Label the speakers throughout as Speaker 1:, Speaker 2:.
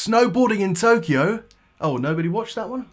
Speaker 1: Snowboarding in Tokyo. Oh, nobody watched that one?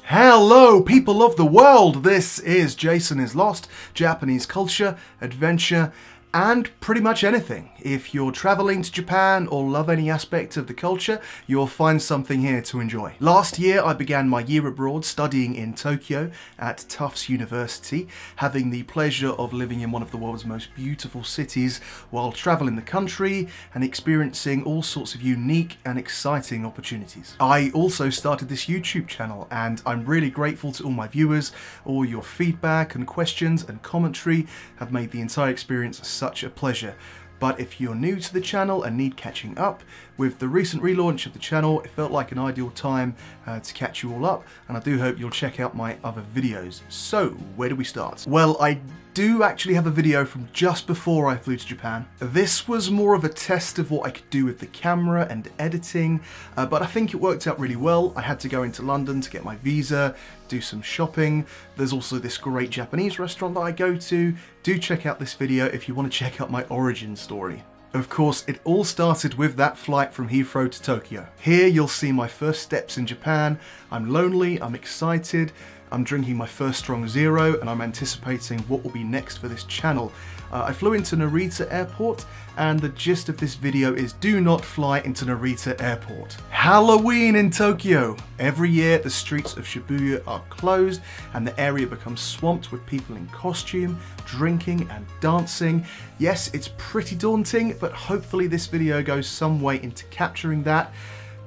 Speaker 1: Hello, people of the world! This is Jason is Lost, Japanese culture, adventure, and pretty much anything. If you're traveling to Japan or love any aspect of the culture, you'll find something here to enjoy. Last year, I began my year abroad studying in Tokyo at Tufts University, having the pleasure of living in one of the world's most beautiful cities while traveling the country and experiencing all sorts of unique and exciting opportunities. I also started this YouTube channel, and I'm really grateful to all my viewers. All your feedback and questions and commentary have made the entire experience such a pleasure. But if you're new to the channel and need catching up, with the recent relaunch of the channel, it felt like an ideal time to catch you all up, and I do hope you'll check out my other videos. So, where do we start? Well, I do actually have a video from just before I flew to Japan. This was more of a test of what I could do with the camera and editing, but I think it worked out really well. I had to go into London to get my visa, do some shopping. There's also this great Japanese restaurant that I go to. Do check out this video if you want to check out my origin story. Of course, it all started with that flight from Heathrow to Tokyo. Here you'll see my first steps in Japan. I'm lonely, I'm excited, I'm drinking my first strong zero, and I'm anticipating what will be next for this channel. I flew into Narita Airport, and the gist of this video is do not fly into Narita Airport. Halloween in Tokyo! Every year the streets of Shibuya are closed and the area becomes swamped with people in costume, drinking and dancing. Yes, it's pretty daunting, but hopefully this video goes some way into capturing that.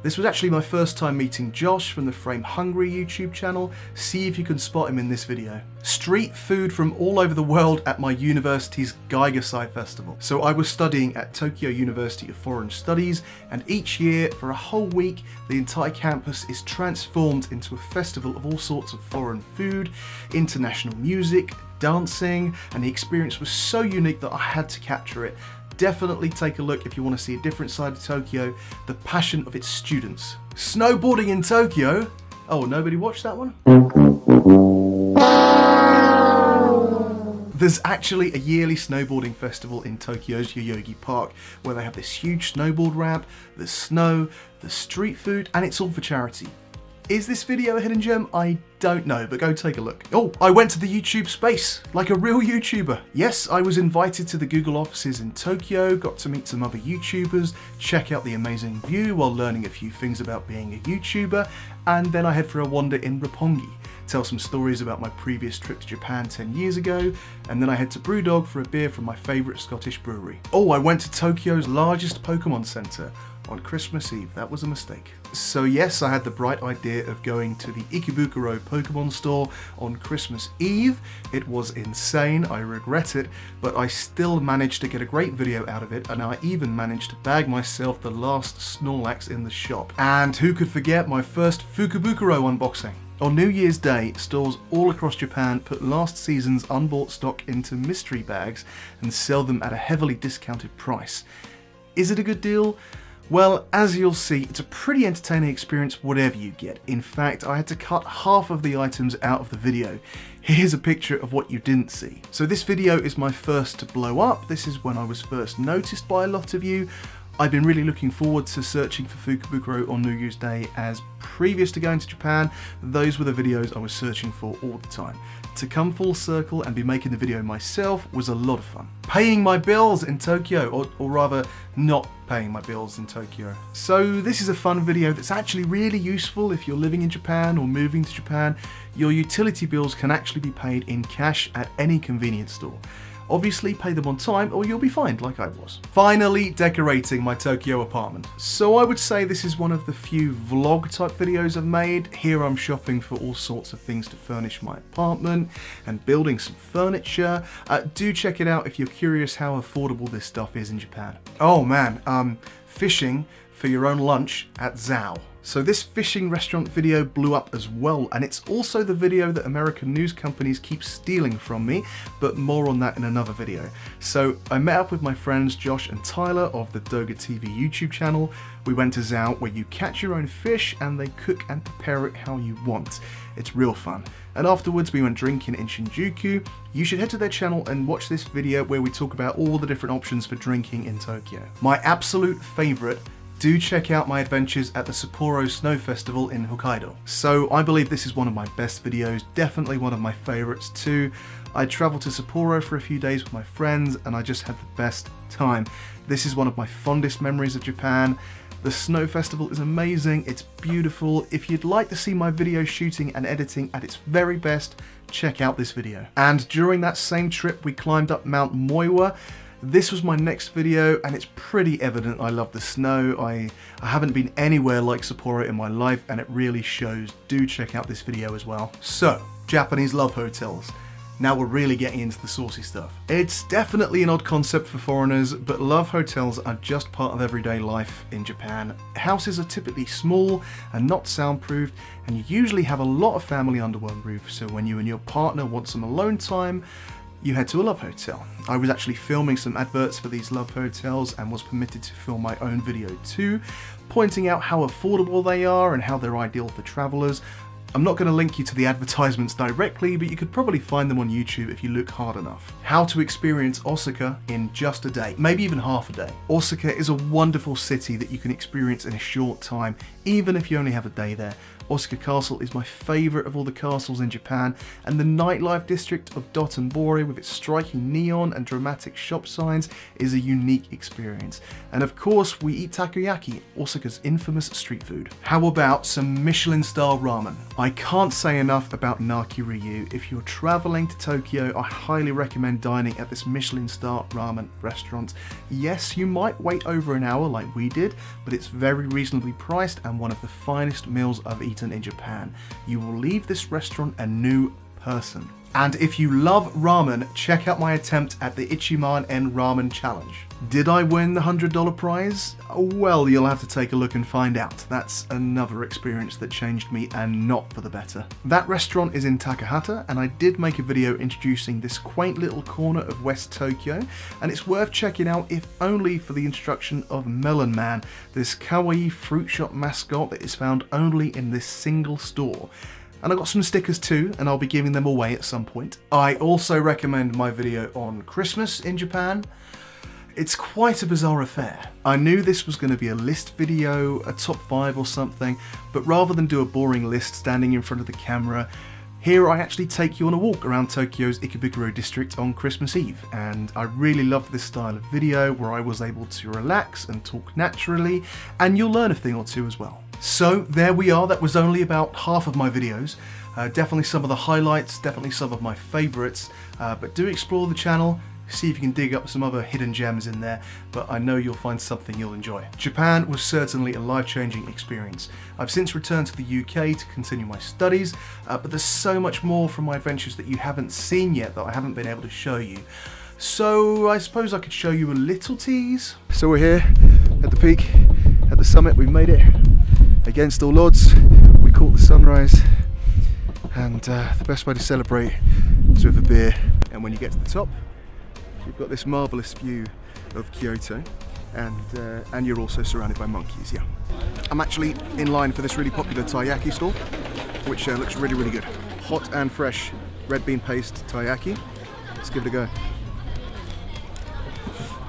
Speaker 1: This was actually my first time meeting Josh from the Frame Hungry YouTube channel. See if you can spot him in this video. Street food from all over the world at my university's Geigersei Festival. So I was studying at Tokyo University of Foreign Studies, and each year for a whole week the entire campus is transformed into a festival of all sorts of foreign food, international music, dancing, and the experience was so unique that I had to capture it. Definitely take a look if you want to see a different side of Tokyo, the passion of its students. Snowboarding in Tokyo. Oh, nobody watched that one? There's actually a yearly snowboarding festival in Tokyo's Yoyogi Park, where they have this huge snowboard ramp, there's snow, there's street food, and it's all for charity. Is this video a hidden gem? I don't know, but go take a look. Oh, I went to the YouTube space, like a real YouTuber. Yes, I was invited to the Google offices in Tokyo, got to meet some other YouTubers, check out the amazing view while learning a few things about being a YouTuber, and then I head for a wander in Roppongi, tell some stories about my previous trip to Japan 10 years ago, and then I head to Brewdog for a beer from my favourite Scottish brewery. Oh, I went to Tokyo's largest Pokemon Centre on Christmas Eve. That was a mistake. So yes, I had the bright idea of going to the Ikebukuro Pokemon store on Christmas Eve. It was insane, I regret it, but I still managed to get a great video out of it, and I even managed to bag myself the last Snorlax in the shop. And who could forget my first Fukubukuro unboxing? On New Year's Day, stores all across Japan put last season's unbought stock into mystery bags and sell them at a heavily discounted price. Is it a good deal? Well, as you'll see, it's a pretty entertaining experience whatever you get. In fact, I had to cut half of the items out of the video. Here's a picture of what you didn't see. So this video is my first to blow up. This is when I was first noticed by a lot of you. I've been really looking forward to searching for Fukubukuro on New Year's Day, as previous to going to Japan, those were the videos I was searching for all the time. To come full circle and be making the video myself was a lot of fun. Paying my bills in Tokyo, or rather not paying my bills in Tokyo. So this is a fun video that's actually really useful if you're living in Japan or moving to Japan. Your utility bills can actually be paid in cash at any convenience store. Obviously pay them on time or you'll be fined like I was. Finally decorating my Tokyo apartment. So I would say this is one of the few vlog type videos I've made. Here I'm shopping for all sorts of things to furnish my apartment and building some furniture. Do check it out if you're curious how affordable this stuff is in Japan. Oh man, fishing for your own lunch at Zauo. So this fishing restaurant video blew up as well, and it's also the video that American news companies keep stealing from me, but more on that in another video. So I met up with my friends Josh and Tyler of the Doga TV YouTube channel. We went to Zauo, where you catch your own fish and they cook and prepare it how you want. It's real fun. And afterwards we went drinking in Shinjuku. You should head to their channel and watch this video where we talk about all the different options for drinking in Tokyo. My absolute favourite, do check out my adventures at the Sapporo Snow Festival in Hokkaido. So I believe this is one of my best videos, definitely one of my favourites too. I travelled to Sapporo for a few days with my friends and I just had the best time. This is one of my fondest memories of Japan. The Snow Festival is amazing, it's beautiful. If you'd like to see my video shooting and editing at its very best, check out this video. And during that same trip we climbed up Mount Moiwa. This was my next video and it's pretty evident I love the snow. I haven't been anywhere like Sapporo in my life and it really shows. Do check out this video as well. So, Japanese love hotels. Now we're really getting into the saucy stuff. It's definitely an odd concept for foreigners, but love hotels are just part of everyday life in Japan. Houses are typically small and not soundproofed, and you usually have a lot of family under one roof, so when you and your partner want some alone time, you head to a love hotel. I was actually filming some adverts for these love hotels and was permitted to film my own video too, pointing out how affordable they are and how they're ideal for travellers. I'm not going to link you to the advertisements directly, but you could probably find them on YouTube if you look hard enough. How to experience Osaka in just a day, maybe even half a day. Osaka is a wonderful city that you can experience in a short time, even if you only have a day there. Osaka Castle is my favourite of all the castles in Japan, and the nightlife district of Dotonbori with its striking neon and dramatic shop signs is a unique experience. And of course we eat takoyaki, Osaka's infamous street food. How about some Michelin Star Ramen? I can't say enough about Nakiryu. If you're travelling to Tokyo, I highly recommend dining at this Michelin Star Ramen restaurant. Yes, you might wait over an hour like we did, but it's very reasonably priced and one of the finest meals I've eaten in Japan. You will leave this restaurant a new person. And if you love ramen, check out my attempt at the Ichiman En Ramen Challenge. Did I win the $100 prize? Well, you'll have to take a look and find out. That's another experience that changed me and not for the better. That restaurant is in Takahata, and I did make a video introducing this quaint little corner of West Tokyo, and it's worth checking out if only for the introduction of Melon Man, this kawaii fruit shop mascot that is found only in this single store. And I got some stickers too, and I'll be giving them away at some point. I also recommend my video on Christmas in Japan. It's quite a bizarre affair. I knew this was going to be a list video, a top 5 or something, but rather than do a boring list standing in front of the camera, here I actually take you on a walk around Tokyo's Ikebukuro district on Christmas Eve, and I really loved this style of video where I was able to relax and talk naturally, and you'll learn a thing or two as well. So there we are, that was only about half of my videos. Definitely some of the highlights, definitely some of my favourites, but do explore the channel, see if you can dig up some other hidden gems in there, but I know you'll find something you'll enjoy. Japan was certainly a life-changing experience. I've since returned to the UK to continue my studies, but there's so much more from my adventures that you haven't seen yet that I haven't been able to show you. So I suppose I could show you a little tease. So we're here at the peak, at the summit, we've made it. Against all odds, we caught the sunrise, and the best way to celebrate is with a beer. And when you get to the top, you've got this marvellous view of Kyoto, and you're also surrounded by monkeys, yeah. I'm actually in line for this really popular taiyaki stall, which looks really, really good. Hot and fresh red bean paste taiyaki. Let's give it a go.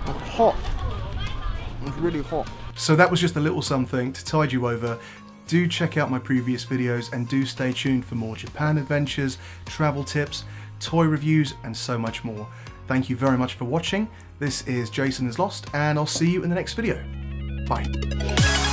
Speaker 1: It's hot. It's really hot. So that was just a little something to tide you over. Do check out my previous videos and do stay tuned for more Japan adventures, travel tips, toy reviews, and so much more. Thank you very much for watching. This is Jason is Lost, and I'll see you in the next video. Bye.